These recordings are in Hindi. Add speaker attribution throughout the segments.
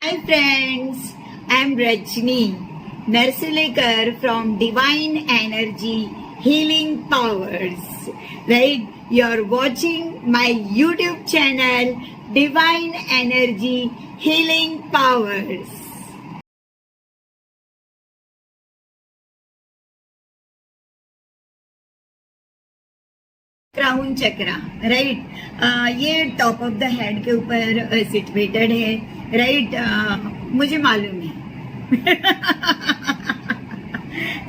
Speaker 1: Hi friends, I am Rajni Narsulekar from Divine Energy Healing Powers. Right? You are watching my YouTube channel Divine Energy Healing Powers. Crown chakra, right. ये टॉप ऑफ द हेड के ऊपर सिचुएटेड है, राइट। मुझे मालूम है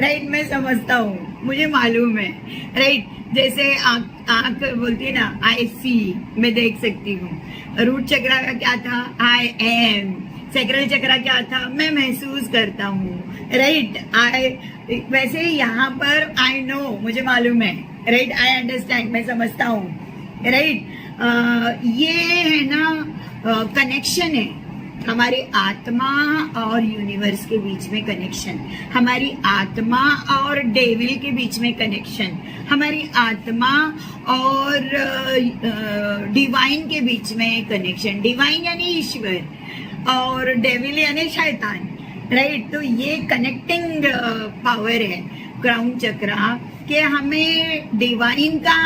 Speaker 1: राइट, मैं समझता हूँ, मुझे मालूम है, राइट। जैसे आंख बोलती है ना, आई सी, मैं देख सकती हूँ। रूट चक्रा का क्या था? I am. सैक्रल चक्रा क्या था? मैं महसूस करता हूँ, राइट। वैसे यहाँ पर आई नो, मुझे मालूम है, राइट। आई अंडरस्टैंड, मैं समझता हूँ, राइट। ये है ना कनेक्शन है हमारी आत्मा और यूनिवर्स के बीच में कनेक्शन, हमारी आत्मा और डेविल के बीच में कनेक्शन, हमारी आत्मा और डिवाइन के बीच में कनेक्शन। डिवाइन यानी ईश्वर और डेविल यानी शैतान, राइट। तो ये कनेक्टिंग पावर है क्राउन चक्रा, कि हमें डिवाइन का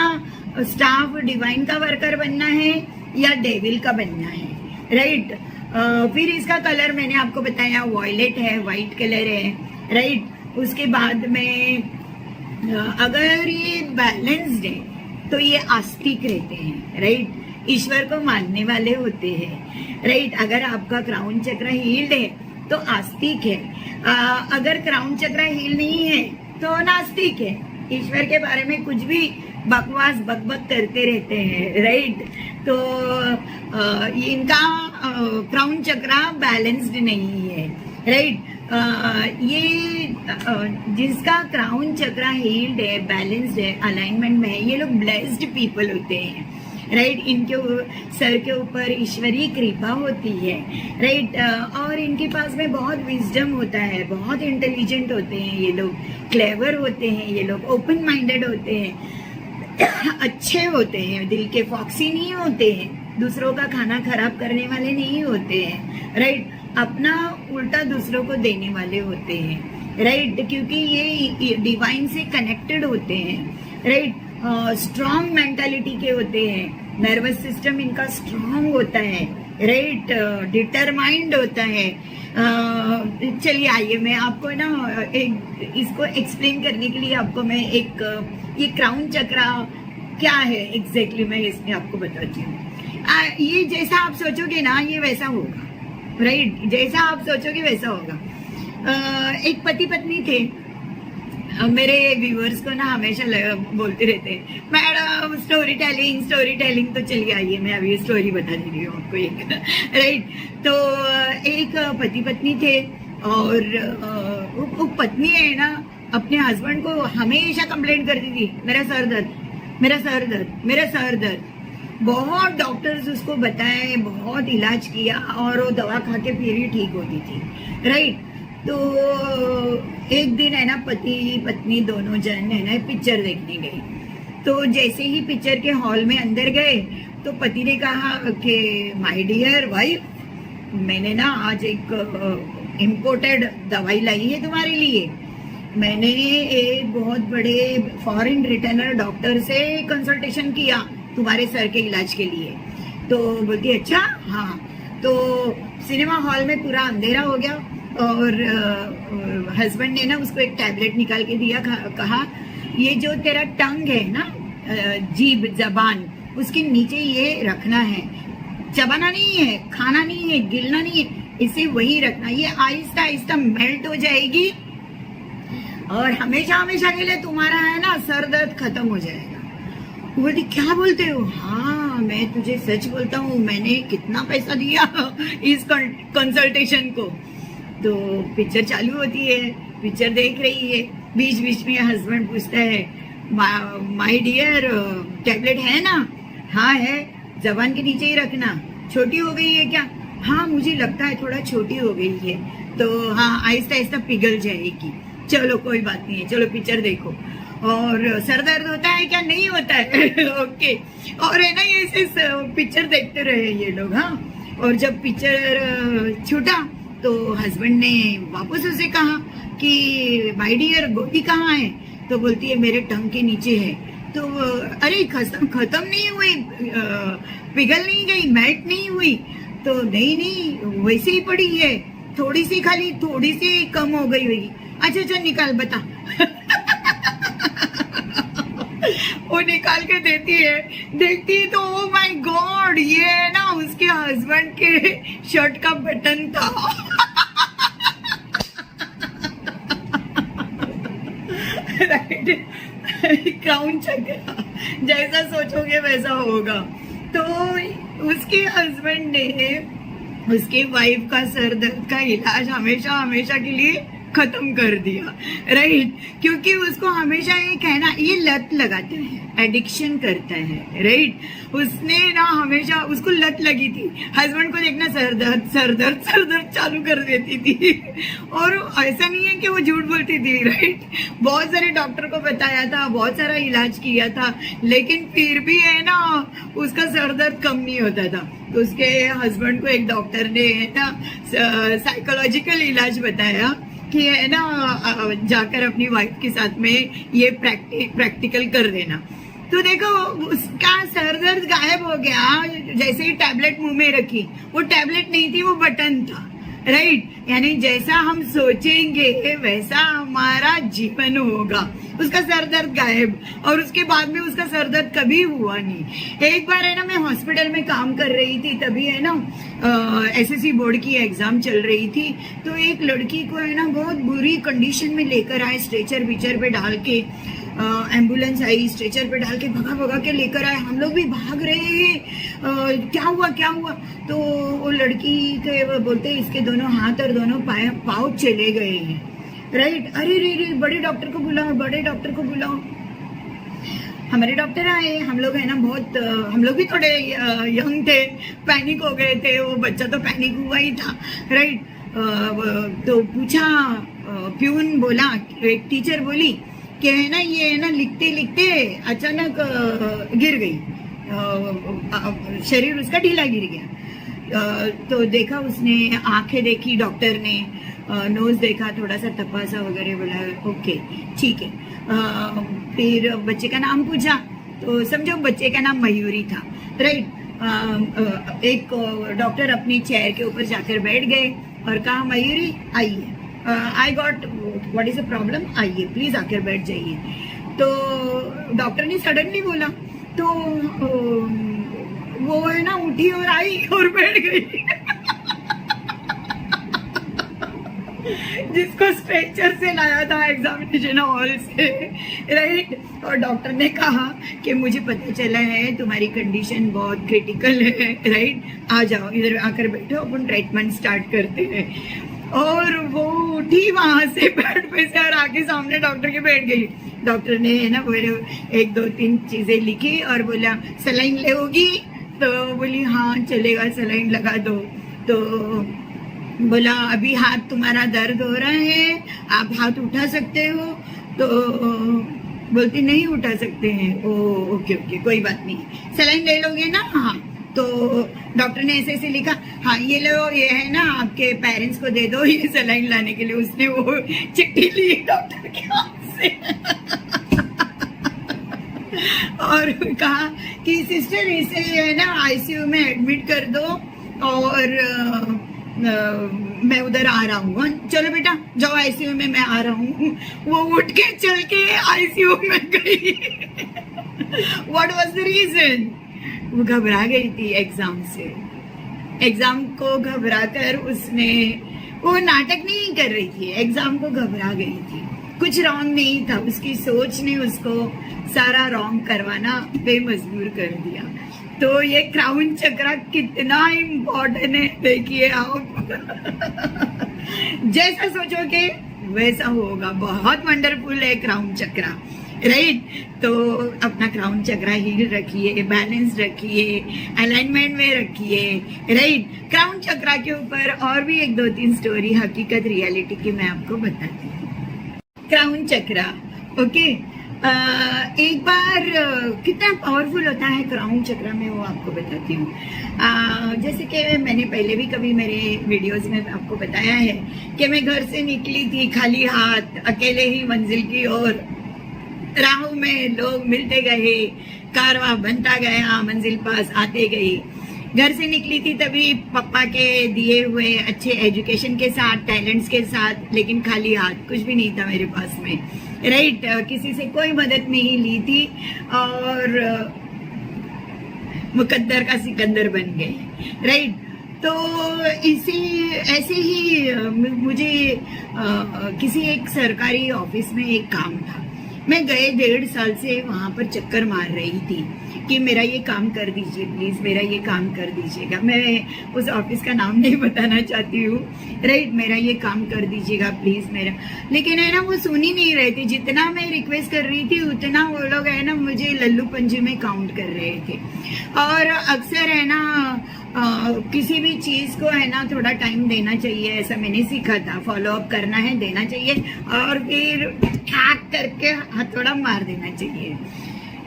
Speaker 1: स्टाफ, डिवाइन का वर्कर बनना है या डेविल का बनना है, राइट। फिर इसका कलर मैंने आपको बताया वॉयलेट है, व्हाइट कलर है, राइट। उसके बाद में अगर ये बैलेंस्ड है तो ये आस्तिक रहते हैं, राइट। ईश्वर को मानने वाले होते हैं, राइट। अगर आपका क्राउन चक्र हील्ड है तो आस्तिक है, अगर क्राउन चक्र हील नहीं है तो नास्तिक है, ईश्वर के बारे में कुछ भी बकवास बकबक करते रहते हैं, राइट। तो इनका क्राउन चक्रा बैलेंस्ड नहीं है, राइट। ये जिसका क्राउन चक्रा हील्ड है, बैलेंस्ड है, अलाइनमेंट में है, ये लोग ब्लेस्ड पीपल होते हैं, राइट। इनके सर के ऊपर ईश्वरीय कृपा होती है, राइट। और इनके पास में बहुत विजडम होता है, बहुत इंटेलिजेंट होते हैं ये लोग, क्लेवर होते हैं ये लोग, ओपन माइंडेड होते हैं, अच्छे होते हैं, दिल के फॉक्सी नहीं होते हैं, दूसरों का खाना खराब करने वाले नहीं होते हैं, राइट। अपना उल्टा दूसरों को देने वाले होते हैं, राइट। क्योंकि ये डिवाइन से कनेक्टेड होते हैं, राइट। स्ट्रॉन्ग मेंटालिटी के होते हैं, नर्वस सिस्टम इनका स्ट्रॉन्ग होता है, राइट। डिटरमाइंड होता है। चलिए आइए, मैं आपको ना एक इसको एक्सप्लेन करने के लिए आपको मैं एक ये क्राउन चक्रा क्या है एग्जैक्टली मैं इसमें आपको बताती हूँ। ये जैसा आप सोचोगे ना ये वैसा होगा, राइट। जैसा आप सोचोगे वैसा होगा। एक पति पत्नी थे, मेरे व्यूअर्स को ना हमेशा बोलते रहते हैं, मैडम स्टोरी टेलिंग। तो चलिए आइए, मैं अभी स्टोरी बता दे रही हूँ आपको एक, राइट। तो एक पति पत्नी थे और वो पत्नी है ना अपने हस्बैंड को हमेशा कंप्लेंट करती थी, मेरा सर दर्द। बहुत डॉक्टर्स उसको बताए, बहुत इलाज किया और वो दवा खा के फिर ही ठीक होती थी, राइट। तो एक दिन है ना पति पत्नी दोनों जन है ना पिक्चर देखने गए। तो जैसे ही पिक्चर के हॉल में अंदर गए तो पति ने कहा कि माय डियर वाइफ, मैंने ना आज एक इम्पोर्टेड दवाई लाई है तुम्हारे लिए। मैंने एक बहुत बड़े फॉरेन रिटर्नर डॉक्टर से कंसल्टेशन किया तुम्हारे सर के इलाज के लिए। तो बोलती अच्छा हाँ। तो सिनेमा हॉल में पूरा अंधेरा हो गया और हस्बैंड ने ना उसको एक टैबलेट निकाल के दिया, कहा ये जो तेरा टंग है ना, जीभ जबान, उसके नीचे ये रखना है, चबाना नहीं है, खाना नहीं है, गिलना नहीं है, इसे वही रखना, ये आहिस्ता आहिस्ता मेल्ट हो जाएगी और हमेशा हमेशा के लिए तुम्हारा है ना सर दर्द खत्म हो जाएगा। बोलती क्या बोलते हो? हाँ मैं तुझे सच बोलता हूँ, मैंने कितना पैसा दिया इस कंसल्टेशन को। तो पिक्चर चालू होती है, पिक्चर देख रही है, बीच बीच में हस्बैंड पूछता है माय डियर टैबलेट है ना? हाँ है, जबान के नीचे ही रखना, छोटी हो गई है क्या? हाँ मुझे लगता है थोड़ा छोटी हो गई है, तो हाँ आहिस्ता आहिस्ता पिघल जाएगी, चलो कोई बात नहीं है, चलो पिक्चर देखो। और सर दर्द होता है क्या? नहीं होता है ओके। और है ना ये पिक्चर देखते रहे ये लोग, हाँ और जब पिक्चर छूटा तो हस्बैंड ने वापस उसे कहा कि माय डियर गोटी कहाँ है, तो बोलती है मेरे टंग के नीचे है। तो अरे खत्म नहीं हुई, पिघल नहीं गई, मेल्ट नहीं हुई, तो नहीं वैसे ही पड़ी है, थोड़ी सी खाली थोड़ी सी कम हो गई होगी। अच्छा निकाल बता। वो निकाल के देती है, देखती है तो ओ माय गॉड, ये ना उसके हस्बैंड के शर्ट का बटन था। राइट, क्राउन चक्रा, जैसा सोचोगे वैसा होगा। तो उसके हस्बैंड ने उसके वाइफ का सर दर्द का इलाज हमेशा हमेशा के लिए खत्म कर दिया। राइट, क्योंकि उसको हमेशा ये कहना, ये लत लगाते हैं, एडिक्शन करता है। राइट, उसने ना हमेशा उसको लत लगी थी, हस्बैंड को देखना सर दर्द चालू कर देती थी। और ऐसा नहीं है कि वो झूठ बोलती थी। राइट, बहुत सारे डॉक्टर को बताया था, बहुत सारा इलाज किया था, लेकिन फिर भी है ना उसका सर दर्द कम नहीं होता था। तो उसके हस्बैंड को एक डॉक्टर ने ना साइकोलॉजिकल इलाज बताया कि है ना जाकर अपनी वाइफ के साथ में ये प्रैक्टिकल कर देना। तो देखो उसका सर दर्द गायब हो गया, जैसे ही टैबलेट मुंह में रखी, वो टैबलेट नहीं थी, वो बटन था। राइट, यानी जैसा हम सोचेंगे वैसा हमारा जीवन होगा। उसका सर दर्द गायब, और उसके बाद में उसका सर दर्द कभी हुआ नहीं। एक बार है ना मैं हॉस्पिटल में काम कर रही थी, तभी है ना एसएससी बोर्ड की एग्जाम चल रही थी। तो एक लड़की को है ना बहुत बुरी कंडीशन में लेकर आए, स्ट्रेचर बिचर पे डाल के, एम्बुलेंस आई, स्ट्रेचर पे डाल के भगा के लेकर आए। हम लोग भी भाग रहे हैं, क्या हुआ। तो वो लड़की के वो बोलते इसके दोनों हाथ और दोनों पाँव चले गए हैं। राइट, अरे रे बड़े डॉक्टर को बुलाओ। हमारे डॉक्टर आए, हम लोग है ना बहुत, हम लोग भी थोड़े यंग थे, पैनिक हो गए थे, वो बच्चा तो पैनिक हुआ ही था। राइट, तो पूछा, प्यून बोला, एक टीचर बोली कि है ना ये है ना लिखते अचानक गिर गई, शरीर उसका ढीला गिर गया। तो देखा उसने, आंखें देखी डॉक्टर ने, नोज देखा, थोड़ा सा तपासा वगैरह, बोला ओके ठीक है। फिर बच्चे का नाम पूछा, तो समझो बच्चे का नाम मयूरी था। राइट, एक डॉक्टर अपनी चेयर के ऊपर जाकर बैठ गए और कहा मयूरी आइए, I got what is the problem, आइए प्लीज आकर बैठ जाइए। तो डॉक्टर ने सडनली बोला, तो वो है ना उठी और आई और बैठ गई। जिसको स्ट्रेचर से लाया था एग्जामिनेशन हॉल से। राइट, और डॉक्टर ने कहा कि मुझे पता चला है तुम्हारी कंडीशन बहुत क्रिटिकल है। राइट, आ जाओ इधर आकर बैठो, अपन ट्रीटमेंट स्टार्ट करते हैं। और वो उठी वहां से बेड पे से और आके सामने डॉक्टर के बैठ गई। डॉक्टर ने है ना बोले 1-2-3 चीजें लिखी और बोला सलाइन लेगी, तो बोली हाँ चलेगा, सलाइन लगा दो। तो बोला अभी हाथ तुम्हारा दर्द हो रहा है, आप हाथ उठा सकते हो? तो बोलती नहीं उठा सकते हैं। ओके कोई बात नहीं, सलाइन ले लोगे ना? हाँ। तो डॉक्टर ने ऐसे लिखा, हाँ ये लो, ये है ना आपके पेरेंट्स को दे दो ये सलाइन लाने के लिए। उसने वो चिट्ठी ली डॉक्टर के हाथ से और कहा कि सिस्टर इसे है ना आईसीयू में एडमिट कर दो और मैं उधर आ रहा हूँ। चलो बेटा जाओ आईसीयू में, मैं आ रहा हूँ। वो उठ के चल के आईसीयू में गई। What was the reason? वो घबरा गई थी एग्जाम से। एग्जाम को घबरा कर उसने, वो नाटक नहीं कर रही थी, एग्जाम को घबरा गई थी। कुछ रॉन्ग नहीं था, उसकी सोच ने उसको सारा रॉन्ग करवाना पे मजबूर कर दिया। तो ये क्राउन चक्रा कितना इम्पोर्टेंट है, देखिए आप। जैसा सोचोगे वैसा होगा। बहुत वंडरफुल है क्राउन चक्रा। राइट, तो अपना क्राउन चक्रा हील रखिए, बैलेंस रखिए, अलाइनमेंट में रखिए। राइट, क्राउन चक्रा के ऊपर और भी 1-2-3 स्टोरी हकीकत रियलिटी की मैं आपको बताती हूँ। क्राउन चक्रा, ओके, एक बार कितना पावरफुल होता है क्राउन चक्र में, वो आपको बताती हूँ। जैसे कि मैंने पहले भी कभी मेरे वीडियोस में आपको बताया है कि मैं घर से निकली थी खाली हाथ, अकेले ही मंजिल की ओर। राहों में लोग मिलते गए, कारवां बनता गया, मंजिल पास आते गई। घर से निकली थी तभी पापा के दिए हुए अच्छे एजुकेशन के साथ, टैलेंट्स के साथ, लेकिन खाली हाथ, कुछ भी नहीं था मेरे पास में, राइट। किसी से कोई मदद नहीं ली थी और मुकद्दर का सिकंदर बन गए, राइट। तो ऐसे ही मुझे किसी एक सरकारी ऑफिस में एक काम था। मैं गए 1.5 साल से वहां पर चक्कर मार रही थी कि मेरा ये काम कर दीजिए प्लीज, मेरा ये काम कर दीजिएगा। मैं उस ऑफिस का नाम नहीं बताना चाहती हूँ, राइट। मेरा ये काम कर दीजिएगा प्लीज मेरा, लेकिन है ना वो सुन ही नहीं रहे थे। जितना मैं रिक्वेस्ट कर रही थी उतना वो लोग है ना मुझे लल्लू पंजी में काउंट कर रहे थे। और अक्सर है ना किसी भी चीज को है ना थोड़ा टाइम देना चाहिए, ऐसा मैंने सीखा था। फॉलो अप करना है, देना चाहिए, और फिर ठाक करके हथौड़ा मार देना चाहिए।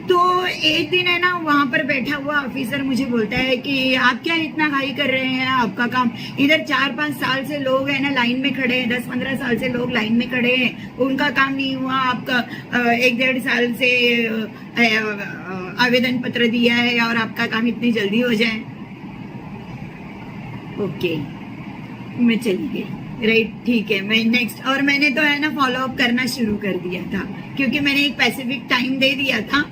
Speaker 1: तो एक दिन है ना वहां पर बैठा हुआ ऑफिसर मुझे बोलता है कि आप क्या इतना हाई कर रहे हैं, आपका काम इधर 4-5 साल से लोग है ना लाइन में खड़े हैं, 10-15 साल से लोग लाइन में खड़े हैं, उनका काम नहीं हुआ, आपका 1-1.5 साल से आवेदन पत्र दिया है और आपका काम इतनी जल्दी हो जाए। ओके, मैं चली गई, राइट, ठीक है, मैं नेक्स्ट। और मैंने तो है ना फॉलो अप करना शुरू कर दिया था, क्योंकि मैंने एक स्पेसिफिक टाइम दे दिया था।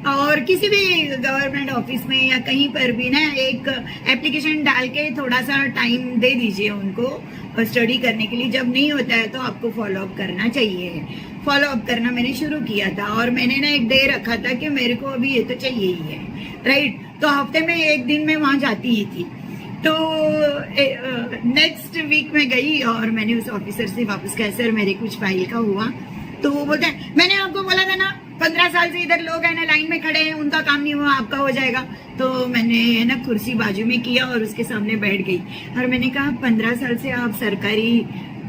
Speaker 1: और किसी भी गवर्नमेंट ऑफिस में या कहीं पर भी ना एक एप्लीकेशन डाल के थोड़ा सा टाइम दे दीजिए उनको स्टडी करने के लिए। जब नहीं होता है तो आपको फॉलो अप करना चाहिए। फॉलो अप करना मैंने शुरू किया था और मैंने ना एक डे रखा था कि मेरे को अभी ये तो चाहिए ही है, राइट। तो हफ्ते में एक दिन मैं वहां जाती ही थी। तो नेक्स्ट वीक में गई और मैंने उस ऑफिसर से वापस कहा सर मेरे कुछ फाइल का हुआ। तो वो बोलते हैं मैंने आपको बोला था ना 15 साल से इधर लोग है ना लाइन में खड़े हैं, उनका काम नहीं हुआ, आपका हो जाएगा। तो मैंने है ना कुर्सी बाजू में किया और उसके सामने बैठ गई और मैंने कहा 15 साल से आप सरकारी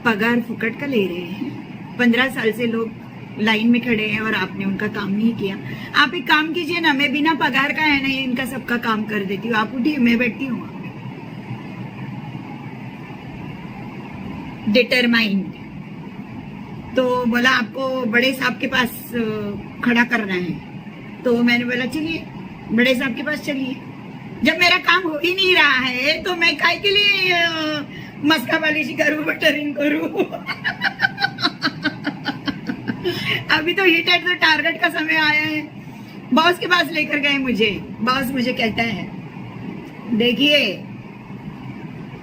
Speaker 1: पगार फुकट का ले रहे हैं, 15 साल से लोग लाइन में खड़े हैं और आपने उनका काम नहीं किया। आप एक काम कीजिए ना, मैं बिना पगार का है ना इनका सबका काम कर देती हूँ, आप उठिए, मैं बैठती हूँ। डिटरमाइंड। तो बोला आपको बड़े साहब के पास खड़ा करना है। तो मैंने बोला चलिए बड़े साहब के पास चलिए। जब मेरा काम हो ही नहीं रहा है तो मैं काय के लिए मस्का पॉलिश करूं, बटरिंग करूं। अभी तो हिट एट द टारगेट का समय आया है। बॉस के पास लेकर गए मुझे। बॉस मुझे कहता है देखिए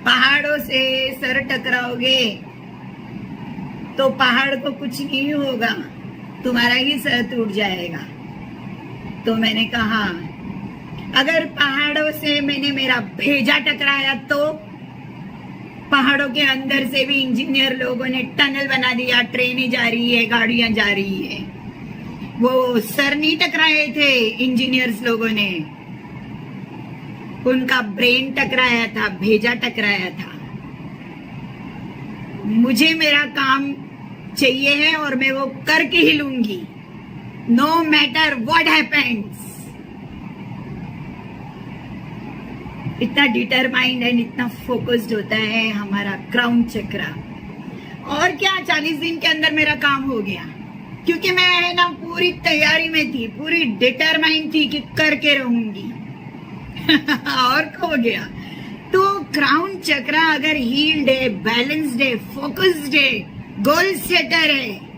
Speaker 1: पहाड़ों से सर टकराओगे तो पहाड़ को कुछ नहीं होगा, तुम्हारा ही सर टूट जाएगा। तो मैंने कहा अगर पहाड़ों से मैंने मेरा भेजा टकराया तो पहाड़ों के अंदर से भी इंजीनियर लोगों ने टनल बना दिया, ट्रेनें जा रही है, गाड़ियां जा रही है। वो सर नहीं टकराए थे इंजीनियर्स लोगों ने, उनका ब्रेन टकराया था, भेजा टकराया था। मुझे मेरा काम चाहिए है और मैं वो करके ही लूंगी, नो मैटर व्हाट हैपेंस। इतना डिटरमाइंड एंड इतना फोकस्ड होता है हमारा क्राउन चक्र। और क्या 40 दिन के अंदर मेरा काम हो गया, क्योंकि मैं है ना पूरी तैयारी में थी, पूरी डिटरमाइंड थी कि करके रहूंगी। और हो गया। तो क्राउन चक्र अगर हील्ड है, बैलेंस्ड है, फोकस्ड है, गोल सेटर है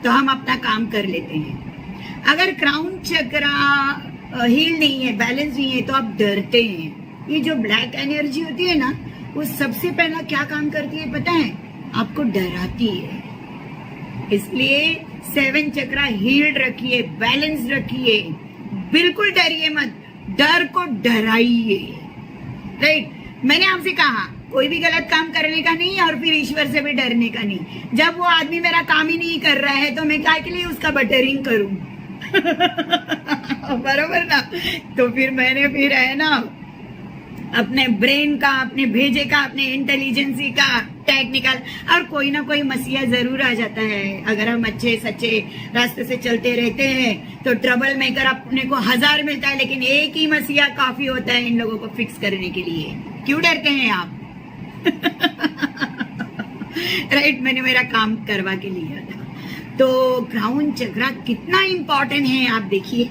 Speaker 1: तो हम अपना काम कर लेते हैं। अगर क्राउन चक्र हील नहीं है, बैलेंस नहीं है तो आप डरते हैं। ये जो ब्लैक एनर्जी होती है ना वो सबसे पहला क्या काम करती है पता है? आपको डराती है। इसलिए 7 चक्र हील्ड रखिए, बैलेंस रखिए, बिल्कुल डरिए मत, डर को डराइए, राइट। मैंने आपसे कहा कोई भी गलत काम करने का नहीं और फिर ईश्वर से भी डरने का नहीं। जब वो आदमी मेरा काम ही नहीं कर रहा है तो मैं क्या के लिए उसका बटरिंग करूं? बरोबर ना। तो फिर मैंने फिर है ना अपने ब्रेन का, अपने भेजे का, अपने इंटेलिजेंसी का, टेक्निकल, और कोई ना कोई मसीहा जरूर आ जाता है। अगर हम अच्छे सच्चे रास्ते से चलते रहते हैं तो ट्रबल मेकर अपने को 1000 मिलता है, लेकिन एक ही मसीहा काफी होता है इन लोगों को फिक्स करने के लिए। क्यों डरते हैं आप? राइट, मैंने मेरा काम करवा के लिया था। तो क्राउन चक्रा कितना इंपॉर्टेंट है आप देखिए।